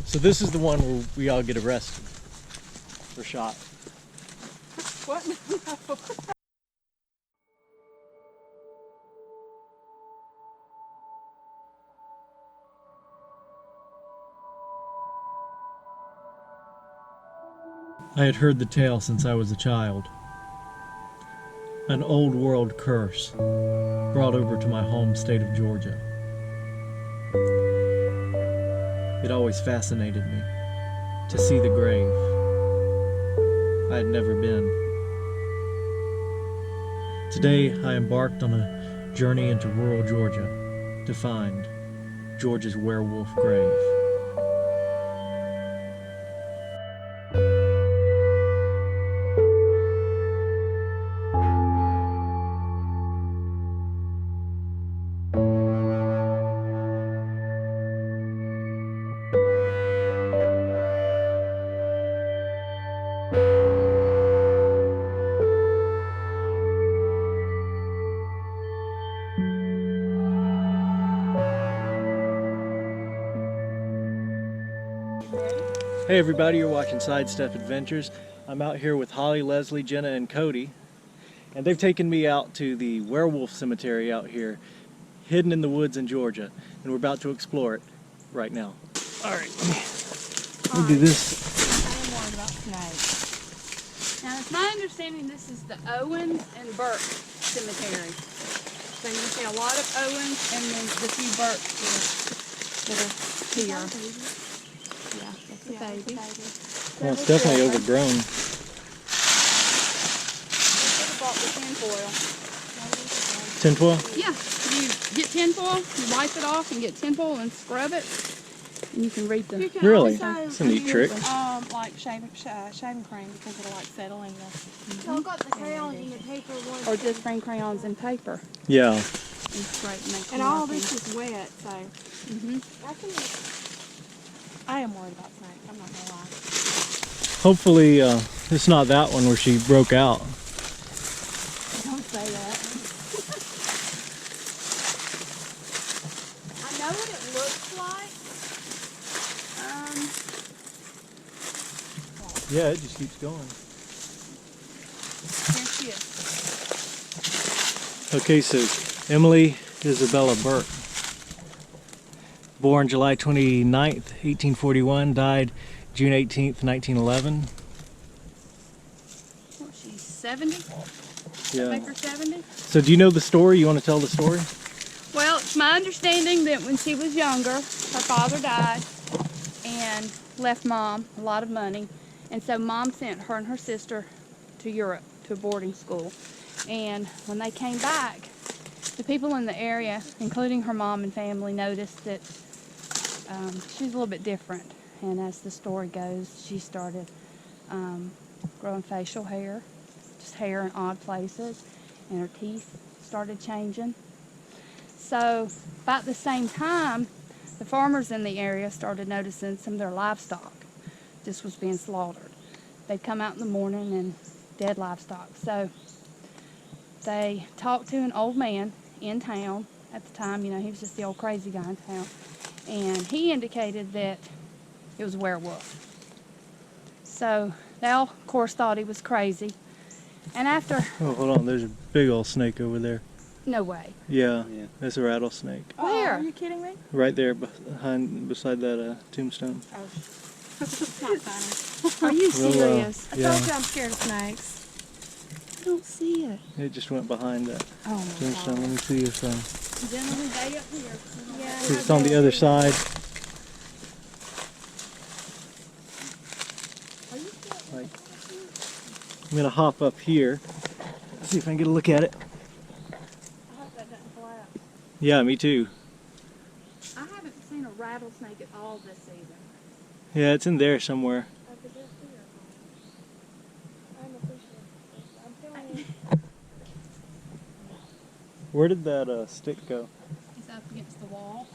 So this is the one where we all get arrested or shot. What? No. I had heard the tale since I was a child. An old world curse brought over to my home state of Georgia. It always fascinated me to see the grave. I had never been. Today I embarked on a journey into rural Georgia to find Georgia's werewolf grave. Hey everybody, you're watching Sidestep Adventures. I'm out here with Holly, Leslie, Jenna, and Cody. And they've taken me out to the werewolf cemetery out here, hidden in the woods in Georgia. And we're about to explore it right now. Alright, let me do this. I'm worried about tonight. Now it's my understanding this is the Owens and Burke Cemetery. So you can see a lot of Owens and then the few Burkes that are here. Yeah, that's a baby. Well, it's definitely overgrown. Tinfoil? Yeah, you get tinfoil, you wipe it off and get tinfoil and scrub it, and you can read them. Really? That's a neat trick. Like shaving cream because it'll like settle in the. So I've got the crayons and the paper one. Or just bring crayons and paper. Yeah. And scrape and make And all this is wet, so. I am worried about snakes. I'm not gonna lie. Hopefully it's not that one where she broke out. Don't say that. I know what it looks like. Yeah, it just keeps going. Here she is. Okay, so Emily Isabella Burke. Born July 29th, 1841, died June 18th, 1911. What, she's 70? Yeah. Make her 70? So do you know the story? You want to tell the story? Well, it's my understanding that when she was younger, her father died and left Mom a lot of money. And so Mom sent her and her sister to Europe to a boarding school. And when they came back, the people in the area, including her mom and family, noticed that she was a little bit different. And as the story goes, she started growing facial hair, just hair in odd places, and her teeth started changing. So about the same time, the farmers in the area started noticing some of their livestock just was being slaughtered. They'd come out in the morning and dead livestock. So they talked to an old man in town at the time. You know, he was just the old crazy guy in town. And he indicated that it was a werewolf. So they all, of course, thought he was crazy. And after... Oh, hold on. There's a big old snake over there. No way. Yeah, that's a rattlesnake. Where? Are you kidding me? Right there beside that tombstone. Oh. It's not funny. Are you Well, serious? I yeah. told you I'm scared of snakes. I don't see it. It just went behind that Oh my tombstone. God. Let me see if Gentlemen, way up here. Yeah. it's on the other side. Like, I'm gonna hop up here. See if I can get a look at it. I hope that doesn't collapse. Yeah, me too. I haven't seen a rattlesnake at all this season. Yeah, it's in there somewhere. I'm appreciative. I'm telling you. Where did that stick go? He's up against the wall.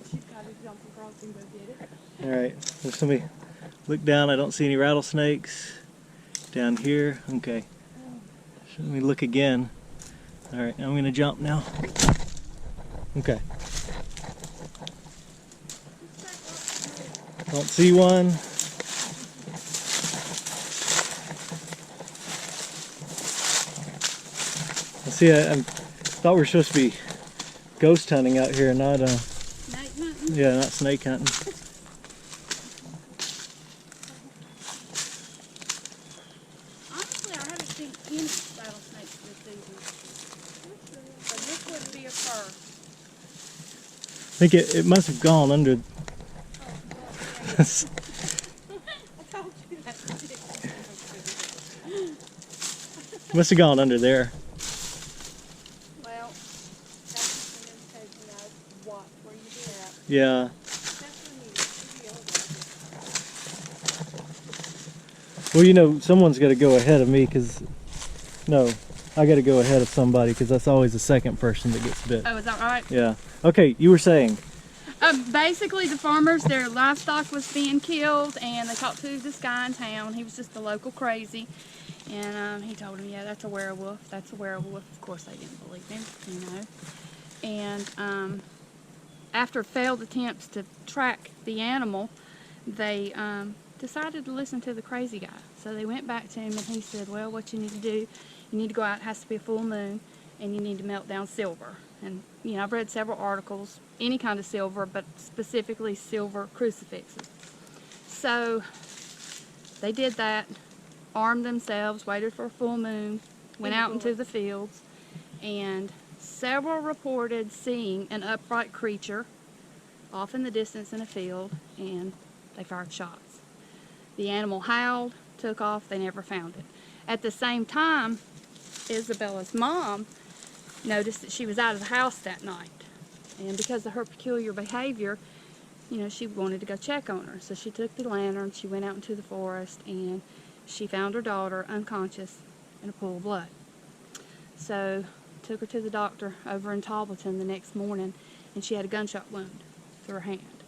She's got to jump across and go get it. Alright, there's somebody. Look down, I don't see any rattlesnakes. Down here, okay. So let me look again. Alright, I'm gonna jump now. Okay. Don't see one. See, I thought we were supposed to be ghost hunting out here, not Snake hunting. yeah, not snake hunting. Honestly, I haven't seen any rattlesnakes this season. So this wouldn't be a first. I think it must have gone under. I told you that. Must have gone under there. Well, that's just an indication of watch where you do that. Yeah. Well, you know, someone's got to go ahead of me because, no, I got to go ahead of somebody because that's always the second person that gets bit. Oh, is that right? Yeah. Okay, you were saying. Basically, the farmers, their livestock was being killed, and they talked to this guy in town. He was just a local crazy, and he told them, yeah, that's a werewolf. That's a werewolf. Of course, they didn't believe him, you know. And after failed attempts to track the animal, they decided to listen to the crazy guy. So they went back to him, and he said, well, what you need to do, you need to go out, it has to be a full moon, and you need to melt down silver. And, you know, I've read several articles, any kind of silver, but specifically silver crucifixes. So they did that, armed themselves, waited for a full moon, went out into the fields, and several reported seeing an upright creature off in the distance in a field, and they fired shots. The animal howled, took off, they never found it. At the same time, Isabella's mom noticed that she was out of the house that night, and because of her peculiar behavior, you know, she wanted to go check on her. So she took the lantern, she went out into the forest, and she found her daughter unconscious in a pool of blood. So took her to the doctor over in Talbotton the next morning, and she had a gunshot wound through her hand.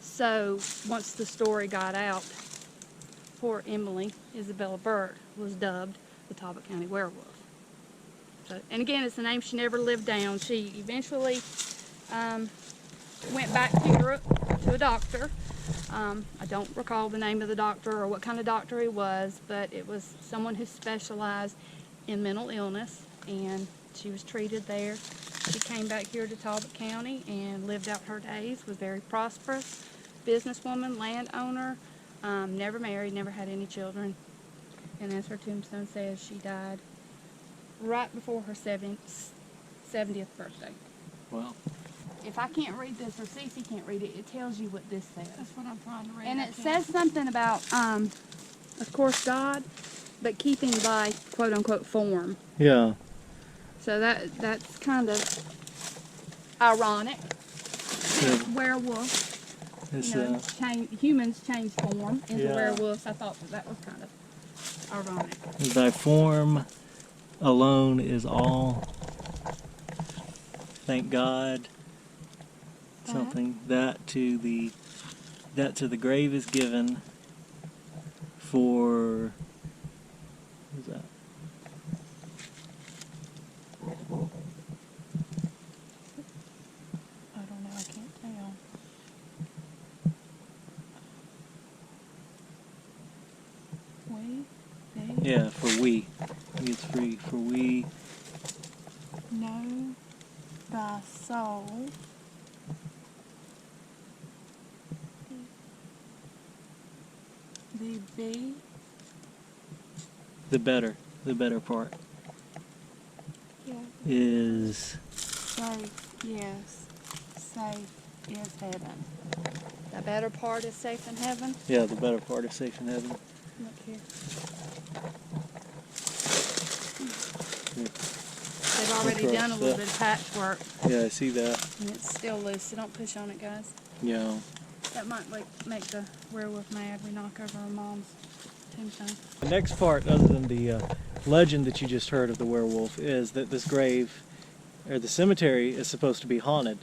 So once the story got out, poor Emily Isabella Burt was dubbed the Talbot County Werewolf. So, and again, it's a name she never lived down. She eventually went back to Europe to a doctor. I don't recall the name of the doctor or what kind of doctor he was, but it was someone who specialized in mental illness, and she was treated there. She came back here to Talbot County and lived out her days, was very prosperous, businesswoman, landowner, never married, never had any children. And as her tombstone says, she died right before her 70th birthday. Wow. If I can't read this, or Cece can't read it, it tells you what this says. That's what I'm trying to read. And I it can't. says something about, of course, God, but keeping by quote-unquote form. Yeah. So that's kind of ironic. Yeah. Werewolf, It's, you know, humans change form into Yeah. werewolves. I thought that was kind of ironic. thy form alone is all. Thank God. Something that to the grave is given for. Who's that? I don't know. I can't tell. They Yeah, for we. It's free for we. know thy soul. The be The better part yeah, is. safe. Yes, safe is heaven. The better part is safe in heaven. Yeah, the better part is safe in heaven. Look here. Yeah. They've already done a little bit of patchwork, Yeah, I see that. and it's still loose, so don't push on it, guys. Yeah. That might make the werewolf mad. We knock over our mom's tombstone. The next part, other than the legend that you just heard of the werewolf, is that this grave, or the cemetery, is supposed to be haunted.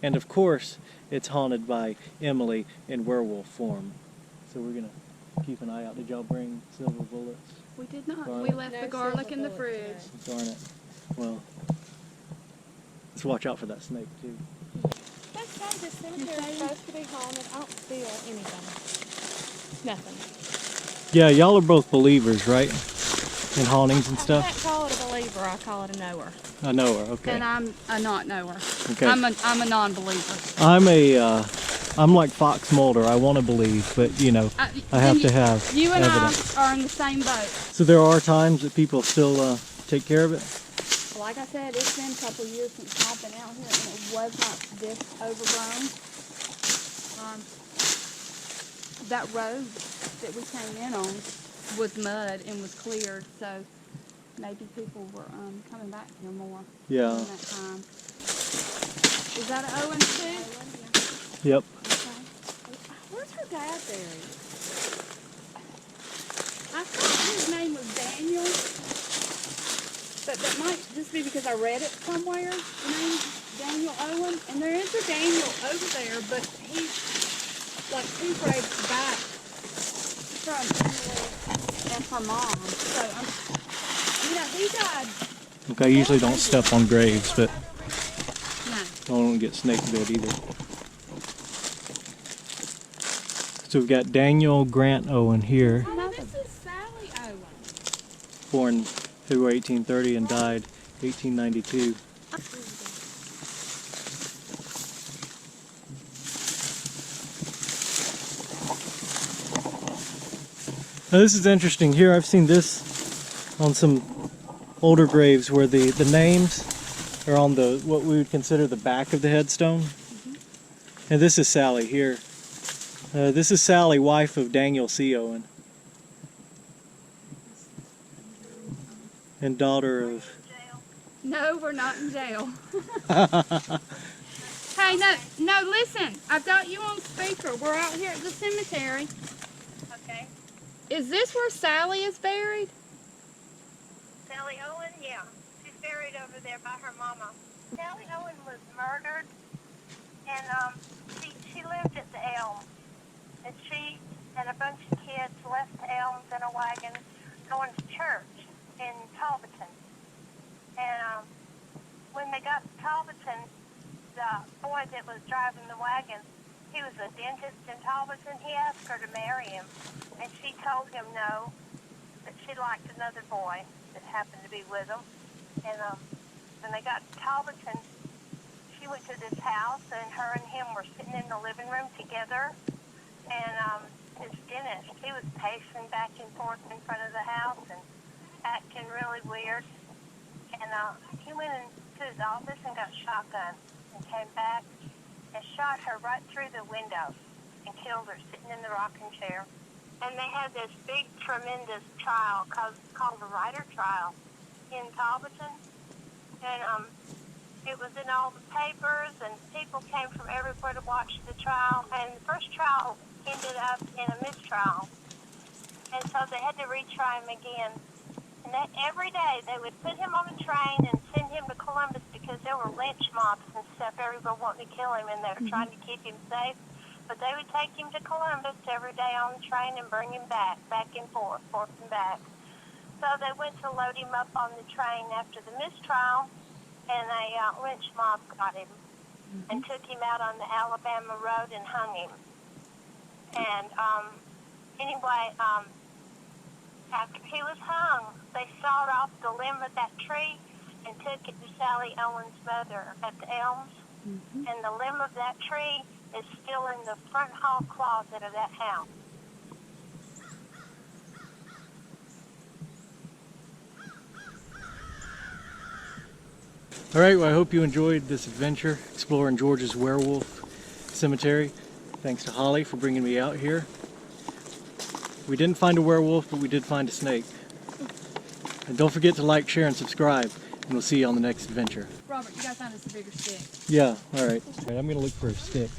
And of course, it's haunted by Emily in werewolf form. So we're going to keep an eye out. Did y'all bring silver bullets? We did not. Garlic. We left the garlic in the fridge. Darn it. Well, let's watch out for that snake too. That's Okay, this cemetery is supposed to be haunted. I don't feel anything. Nothing. Yeah, y'all are both believers, right? In hauntings and I stuff? can't call it a believer. I call it a knower. I know her, okay. And I'm a not knower. Okay. I'm a non-believer. I'm like Fox Mulder. I want to believe, but you know, I have to have You and evidence. I are in the same boat. So there are times that people still take care of it? Like I said, it's been a couple of years since I've been out here, and it was not this overgrown. That road that we came in on was mud and was cleared, so maybe people were coming back here more Yeah. during that time. Is that an Owen too? Yep. Okay. Where's her dad buried? I thought his name was Daniel, but that might just be because I read it somewhere. The name's Daniel Owen, and there is a Daniel over there, but he's like 2 graves back from Emily and her mom. So he died. Okay, I usually don't step on graves, but No. I don't want to get snake bit either. So we've got Daniel Grant Owen here, Oh, this is Sally Owen. born February 1830 and died 1892. Now this is interesting. Here I've seen this on some older graves where the names are on the what we would consider the back of the headstone. And this is Sally here. This is Sally, wife of Daniel C. Owen. And daughter of... No, we're not in jail. Hey, no, listen. I've got you on speaker. We're out here at the cemetery. Okay. Is this where Sally is buried? Sally Owen, yeah. She's buried over there by her mama. Sally Owen was murdered, and she lived at the Elms. And she and a bunch of kids left the Elms in a wagon going to church in Talbotton. And when they got to Talbotton, the boy that was driving the wagon, he was a dentist in Talbotton. He asked her to marry him, and she told him no, that she liked another boy that happened to be with them. And when they got to Talbotton, she went to this house, and her and him were sitting in the living room together. And his dentist, he was pacing back and forth in front of the house and acting really weird. And he went into his office and got a shotgun and came back and shot her right through the window and killed her sitting in the rocking chair. And they had this big, tremendous trial called the Ryder Trial in Talbotton. And it was in all the papers, and people came from everywhere to watch the trial. And the first trial ended up in a mistrial. And so they had to retry him again. And every day they would put him on a train and send him to Columbus because there were lynch mobs and stuff everywhere wanting to kill him, and they were trying to keep him safe. But they would take him to Columbus every day on the train and bring him back and forth and back. So they went to load him up on the train after the mistrial, and a lynch mob got him and took him out on the Alabama road and hung him. And anyway, after he was hung, they sawed off the limb of that tree and took it to Sally Owen's mother at the Elms. And the limb of that tree is still in the front hall closet of that house. All right, well, I hope you enjoyed this adventure exploring Georgia's Werewolf Cemetery. Thanks to Holly for bringing me out here. We didn't find a werewolf, but we did find a snake. And don't forget to like, share, and subscribe, and we'll see you on the next adventure. Robert, you gotta find us a bigger stick. Yeah, all right. All right, I'm gonna look for a stick.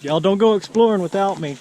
Y'all don't go exploring without me.